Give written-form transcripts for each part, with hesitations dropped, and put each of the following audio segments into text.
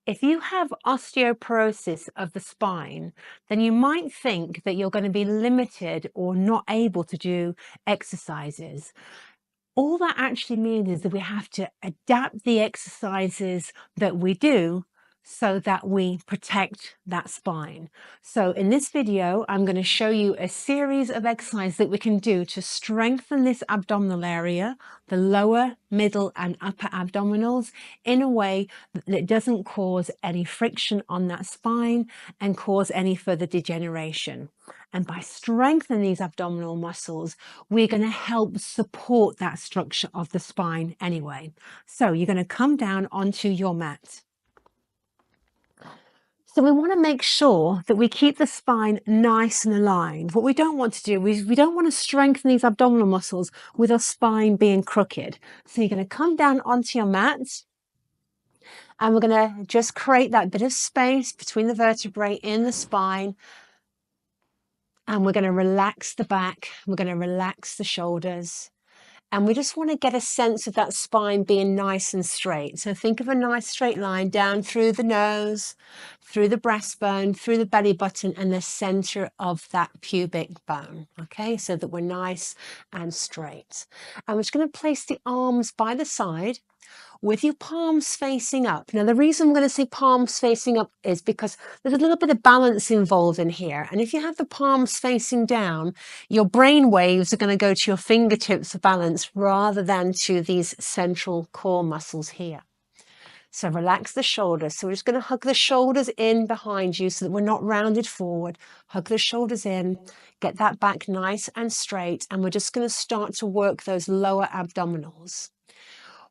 If you have osteoporosis of the spine, then you might think that you're going to be limited or not able to do exercises. All that actually means is that we have to adapt the exercises that we do so that we protect that spine. So in this video, I'm going to show you a series of exercises that we can do to strengthen this abdominal area, the lower, middle and upper abdominals, in a way that it doesn't cause any friction on that spine and cause any further degeneration. And by strengthening these abdominal muscles, we're going to help support that structure of the spine anyway. So you're going to come down onto your mat. So we want to make sure that we keep the spine nice and aligned. What we don't want to do is we don't want to strengthen these abdominal muscles with our spine being crooked. So you're going to come down onto your mat and we're going to just create that bit of space between the vertebrae in the spine. And we're going to relax the back. We're going to relax the shoulders. And we just want to get a sense of that spine being nice and straight. So think of a nice straight line down through the nose, through the breastbone, through the belly button, and the center of that pubic bone. Okay, so that we're nice and straight. And we're just going to place the arms by the side with your palms facing up. Now, the reason I'm going to say palms facing up is because there's a little bit of balance involved in here. And if you have the palms facing down, your brain waves are going to go to your fingertips for balance rather than to these central core muscles here. So relax the shoulders. So we're just going to hug the shoulders in behind you so that we're not rounded forward. Hug the shoulders in, get that back nice and straight. And we're just going to start to work those lower abdominals.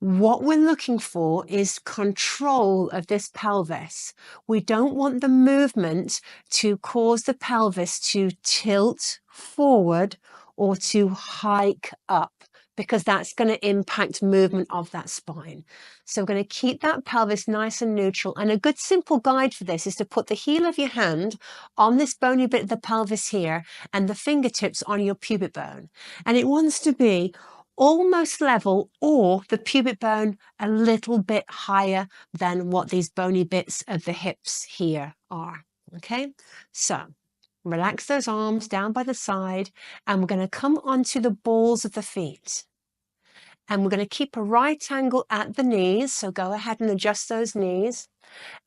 What we're looking for is control of this pelvis. We don't want the movement to cause the pelvis to tilt forward or to hike up, because that's going to impact movement of that spine. So we're going to keep that pelvis nice and neutral. And a good simple guide for this is to put the heel of your hand on this bony bit of the pelvis here and the fingertips on your pubic bone. And it wants to be almost level, or the pubic bone a little bit higher than what these bony bits of the hips here are. Okay, so relax those arms down by the side, and we're going to come onto the balls of the feet. And we're going to keep a right angle at the knees, so go ahead and adjust those knees.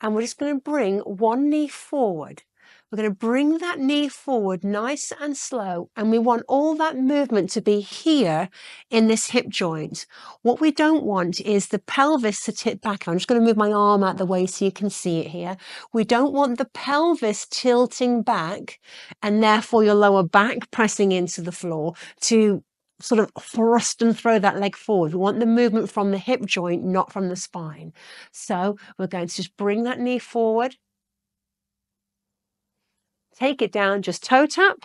And we're just going to bring one knee forward. We're going to bring that knee forward nice and slow, and we want all that movement to be here in this hip joint. What we don't want is the pelvis to tip back. I'm just going to move my arm out the way so you can see it here. We don't want the pelvis tilting back and therefore your lower back pressing into the floor to sort of thrust and throw that leg forward. We want the movement from the hip joint, not from the spine. So we're going to just bring that knee forward. Take it down, just toe tap,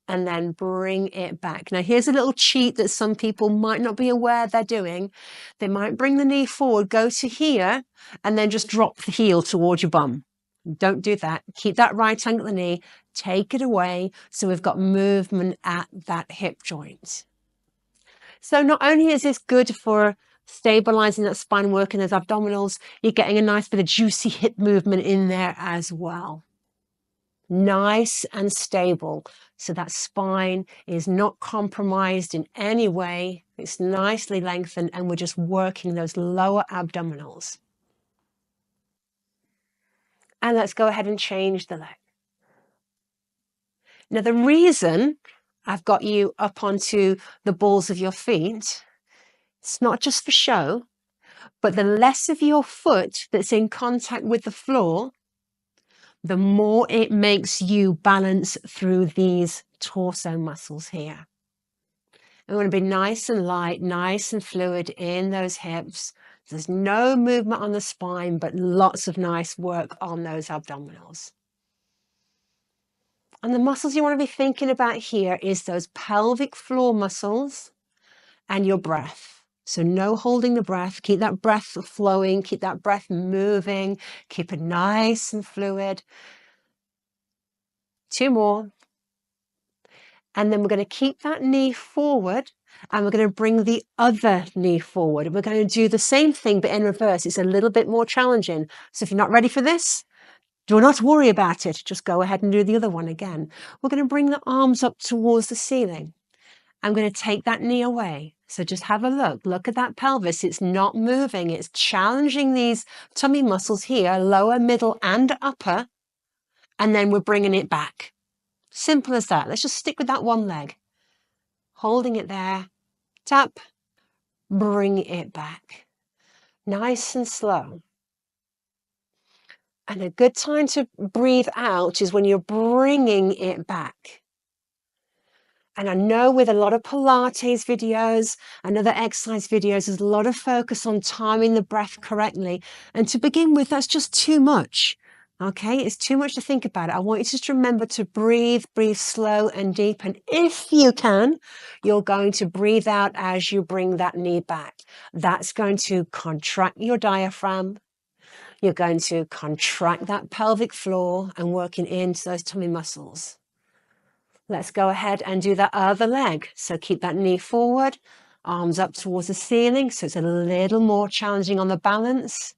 and then bring it back. Now, here's a little cheat that some people might not be aware they're doing. They might bring the knee forward, go to here, and then just drop the heel towards your bum. Don't do that. Keep that right angle at the knee. Take it away so we've got movement at that hip joint. So not only is this good for stabilizing that spine, working those abdominals, you're getting a nice bit of juicy hip movement in there as well. Nice and stable, so that spine is not compromised in any way. It's nicely lengthened, and we're just working those lower abdominals. And let's go ahead and change the leg. Now, the reason I've got you up onto the balls of your feet, it's not just for show, but the less of your foot that's in contact with the floor, the more it makes you balance through these torso muscles here. We want to be nice and light, nice and fluid in those hips. There's no movement on the spine, but lots of nice work on those abdominals. And the muscles you want to be thinking about here is those pelvic floor muscles and your breath. So no holding the breath. Keep that breath flowing, keep that breath moving, keep it nice and fluid. 2 more. And then we're going to keep that knee forward and we're going to bring the other knee forward. And we're going to do the same thing, but in reverse. It's a little bit more challenging. So if you're not ready for this, do not worry about it. Just go ahead and do the other one again. We're going to bring the arms up towards the ceiling. I'm going to take that knee away. So just have a look. Look at that pelvis. It's not moving. It's challenging these tummy muscles here, lower, middle, and upper. And then we're bringing it back. Simple as that. Let's just stick with that one leg. Holding it there. Tap. Bring it back. Nice and slow. And a good time to breathe out is when you're bringing it back. And I know with a lot of Pilates videos and other exercise videos, there's a lot of focus on timing the breath correctly. And to begin with, that's just too much. Okay, it's too much to think about it. I want you to just remember to breathe slow and deep. And if you can, you're going to breathe out as you bring that knee back. That's going to contract your diaphragm. You're going to contract that pelvic floor and working into those tummy muscles. Let's go ahead and do that other leg. So keep that knee forward, arms up towards the ceiling. So it's a little more challenging on the balance,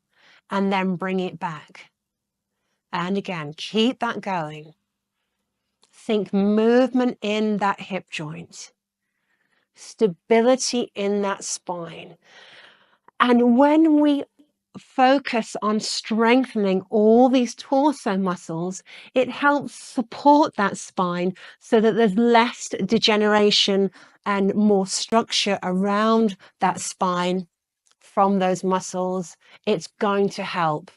and then bring it back. And again, keep that going. Think movement in that hip joint, stability in that spine. And when we focus on strengthening all these torso muscles, it helps support that spine so that there's less degeneration and more structure around that spine from those muscles. It's going to help.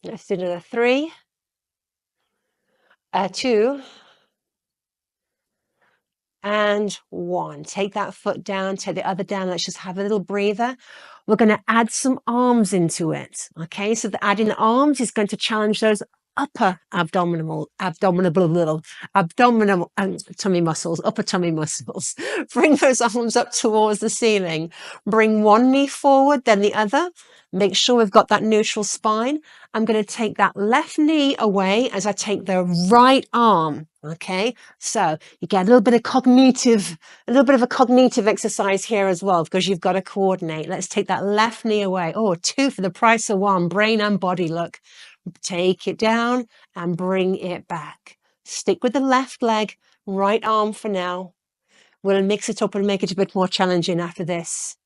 Let's do another 3, 2, and 1. Take that foot down, take the other down. Let's just have a little breather. We're going to add some arms into it. Okay, so the adding the arms is going to challenge those upper abdominal tummy muscles, upper tummy muscles. Bring those arms up towards the ceiling. Bring one knee forward, then the other. Make sure we've got that neutral spine. I'm going to take that left knee away as I take the right arm. Okay, so you get a little bit of a cognitive exercise here as well, because you've got to coordinate. Let's take that left knee away. Oh, 2 for the price of 1, brain and body. Look, take it down and bring it back. Stick with the left leg, right arm for now. We'll mix it up and make it a bit more challenging after this.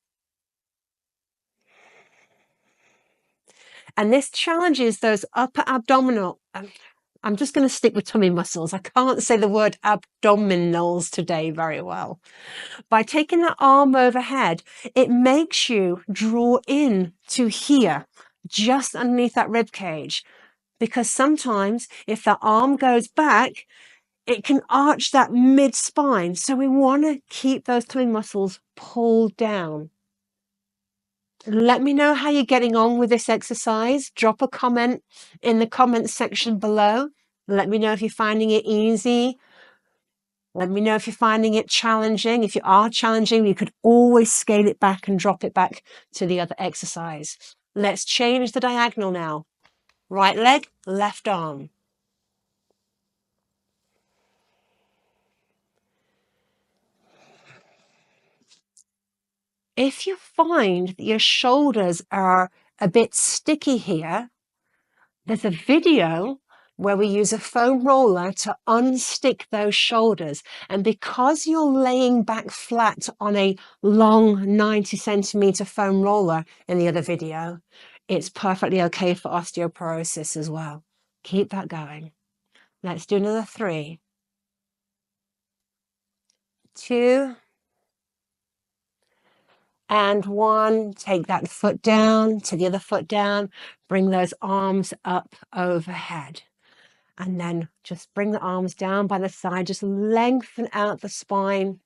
And this challenges those upper abdominal. I'm just going to stick with tummy muscles. I can't say the word abdominals today very well. By taking that arm overhead, it makes you draw in to here, just underneath that rib cage. Because sometimes if that arm goes back, it can arch that mid spine. So we want to keep those tummy muscles pulled down. Let me know how you're getting on with this exercise. Drop a comment in the comments section below. Let me know if you're finding it easy. Let me know if you're finding it challenging. If you are challenging, you could always scale it back and drop it back to the other exercise. Let's change the diagonal now. Right leg, left arm. If you find that your shoulders are a bit sticky here, there's a video where we use a foam roller to unstick those shoulders. And because you're laying back flat on a long 90 centimeter foam roller in the other video, it's perfectly okay for osteoporosis as well. Keep that going. Let's do another 3, 2, and 1. Take that foot down to the other foot down. Bring those arms up overhead. And then just bring the arms down by the side. Just lengthen out the spine.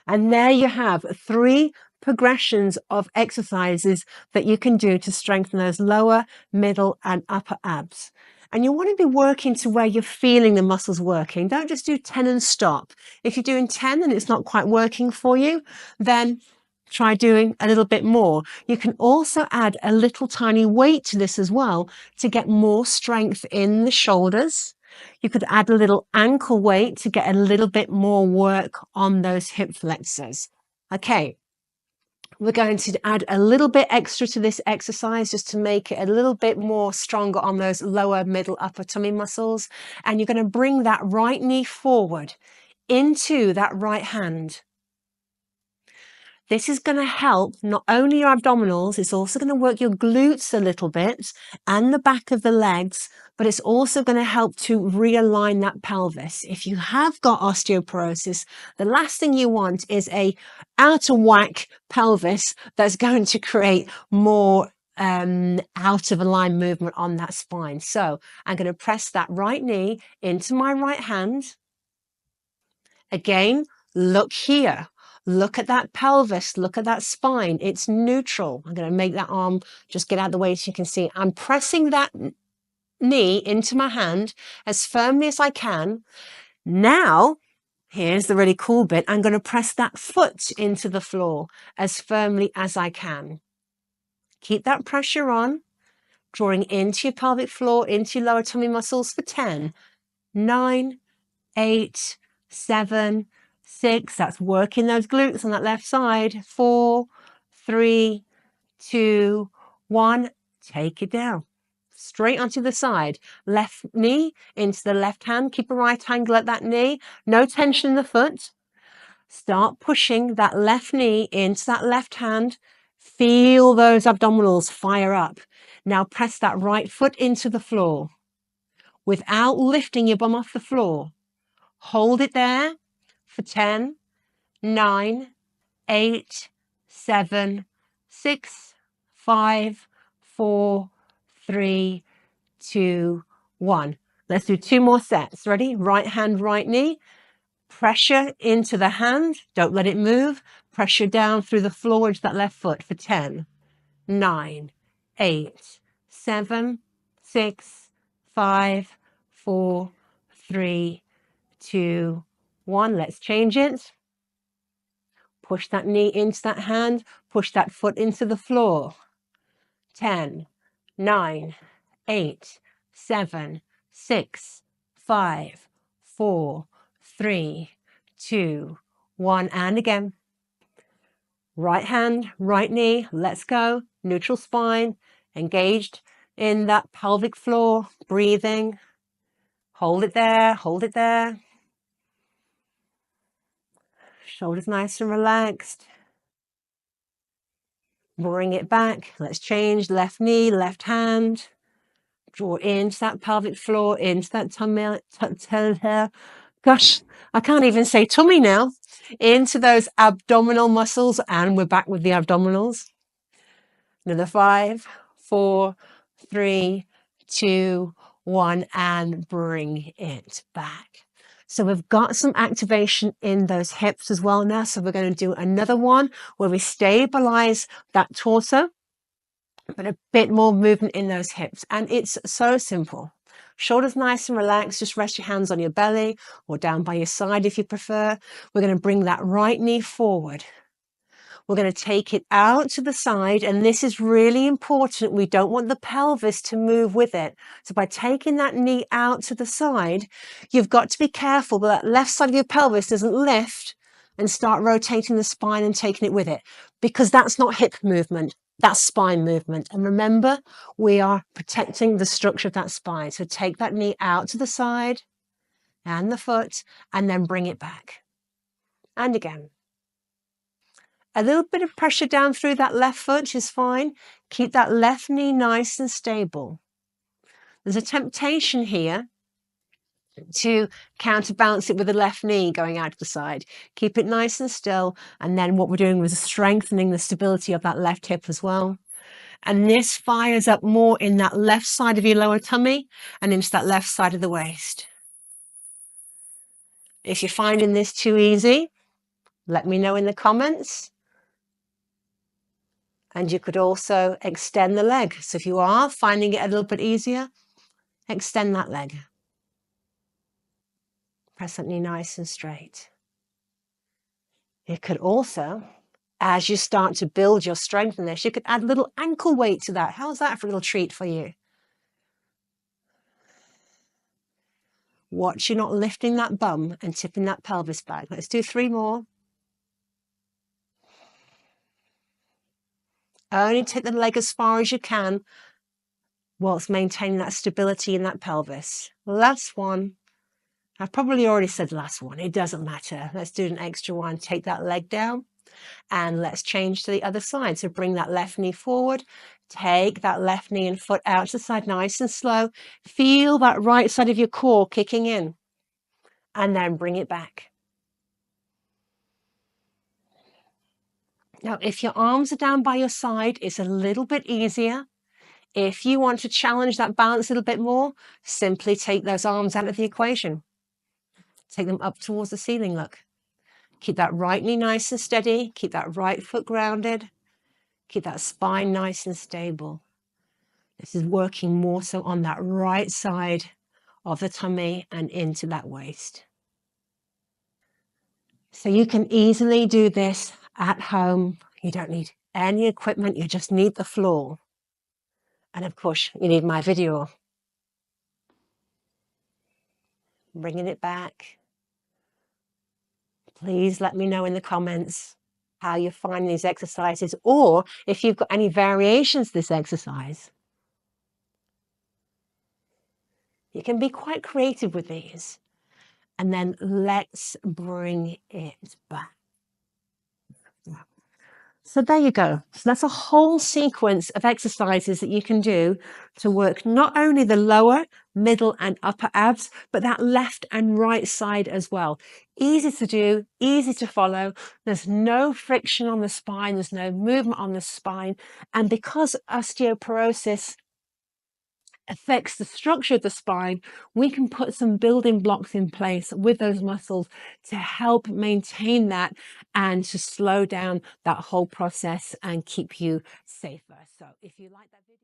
And there you have 3 progressions of exercises that you can do to strengthen those lower, middle, and upper abs. And you want to be working to where you're feeling the muscles working. Don't just do 10 and stop. If you're doing 10 and it's not quite working for you, then try doing a little bit more. You can also add a little tiny weight to this as well to get more strength in the shoulders You could add a little ankle weight to get a little bit more work on those hip flexors. Okay, we're going to add a little bit extra to this exercise just to make it a little bit more stronger on those lower, middle, upper tummy muscles. And you're going to bring that right knee forward into that right hand. This is going to help not only your abdominals, it's also going to work your glutes a little bit and the back of the legs, but it's also going to help to realign that pelvis. If you have got osteoporosis, the last thing you want is a out of whack pelvis that's going to create more out of align movement on that spine. So I'm going to press that right knee into my right hand. Again, look here. Look at that pelvis. Look at that spine. It's neutral. I'm going to make that arm just get out of the way so you can see. I'm pressing that knee into my hand as firmly as I can. Now, here's the really cool bit. I'm going to press that foot into the floor as firmly as I can. Keep that pressure on, drawing into your pelvic floor, into your lower tummy muscles for 10, 9, 8, 7, 6. That's working those glutes on that left side. 4, 3, 2, 1. Take it down. Straight onto the side. Left knee into the left hand. Keep a right angle at that knee. No tension in the foot. Start pushing that left knee into that left hand. Feel those abdominals fire up. Now press that right foot into the floor without lifting your bum off the floor. Hold it there for 10, 9, 8, 7, 6, 5, 4, 3, 2, 1. Let's do 2 more sets. Ready? Right hand, right knee. Pressure into the hand. Don't let it move. Pressure down through the floor into that left foot for 10, 9, 8, 7, 6, 5, 4, 3, 2, 1. Let's change it. Push that knee into that hand. Push that foot into the floor. 10, 9, 8, 7, 6, 5, 4, 3, 2, 1. And again. Right hand, right knee. Let's go. Neutral spine. Engaged in that pelvic floor. Breathing. Hold it there. Hold it there. Shoulders nice and relaxed. Bring it back. Let's change. Left knee, left hand. Draw into that pelvic floor, into that tummy. Gosh, I can't even say tummy now. Into those abdominal muscles. And we're back with the abdominals. Another 5, 4, 3, 2, 1. And bring it back. So we've got some activation in those hips as well now. So we're going to do another one where we stabilize that torso, but a bit more movement in those hips. And it's so simple. Shoulders nice and relaxed. Just rest your hands on your belly or down by your side if you prefer. We're going to bring that right knee forward. We're going to take it out to the side, and this is really important. We don't want the pelvis to move with it. So by taking that knee out to the side, you've got to be careful that that left side of your pelvis doesn't lift and start rotating the spine and taking it with it, because that's not hip movement, that's spine movement. And remember, we are protecting the structure of that spine. So take that knee out to the side and the foot, and then bring it back. And again. A little bit of pressure down through that left foot is fine. Keep that left knee nice and stable. There's a temptation here to counterbalance it with the left knee going out to the side. Keep it nice and still. And then what we're doing is strengthening the stability of that left hip as well. And this fires up more in that left side of your lower tummy and into that left side of the waist. If you're finding this too easy, let me know in the comments. And you could also extend the leg. So if you are finding it a little bit easier, extend that leg. Press that knee nice and straight. You could also, as you start to build your strength in this, you could add a little ankle weight to that. How's that for a little treat for you? Watch you're not lifting that bum and tipping that pelvis back. Let's do 3 more. Only take the leg as far as you can whilst maintaining that stability in that pelvis. Last one. I've probably already said last one. It doesn't matter. Let's do an extra one. Take that leg down and let's change to the other side. So bring that left knee forward. Take that left knee and foot out to the side, nice and slow. Feel that right side of your core kicking in. And then bring it back. Now, if your arms are down by your side, it's a little bit easier. If you want to challenge that balance a little bit more, simply take those arms out of the equation. Take them up towards the ceiling, look. Keep that right knee nice and steady. Keep that right foot grounded. Keep that spine nice and stable. This is working more so on that right side of the tummy and into that waist. So you can easily do this at home. You don't need any equipment. You just need the floor. And of course, you need my video. Bringing it back. Please let me know in the comments how you find these exercises, or if you've got any variations to this exercise. You can be quite creative with these. And then let's bring it back. So there you go. So that's a whole sequence of exercises that you can do to work not only the lower, middle and upper abs, but that left and right side as well. Easy to do, easy to follow. There's no friction on the spine. There's no movement on the spine. And because osteoporosis affects the structure of the spine, we can put some building blocks in place with those muscles to help maintain that and to slow down that whole process and keep you safer. So if you like that video,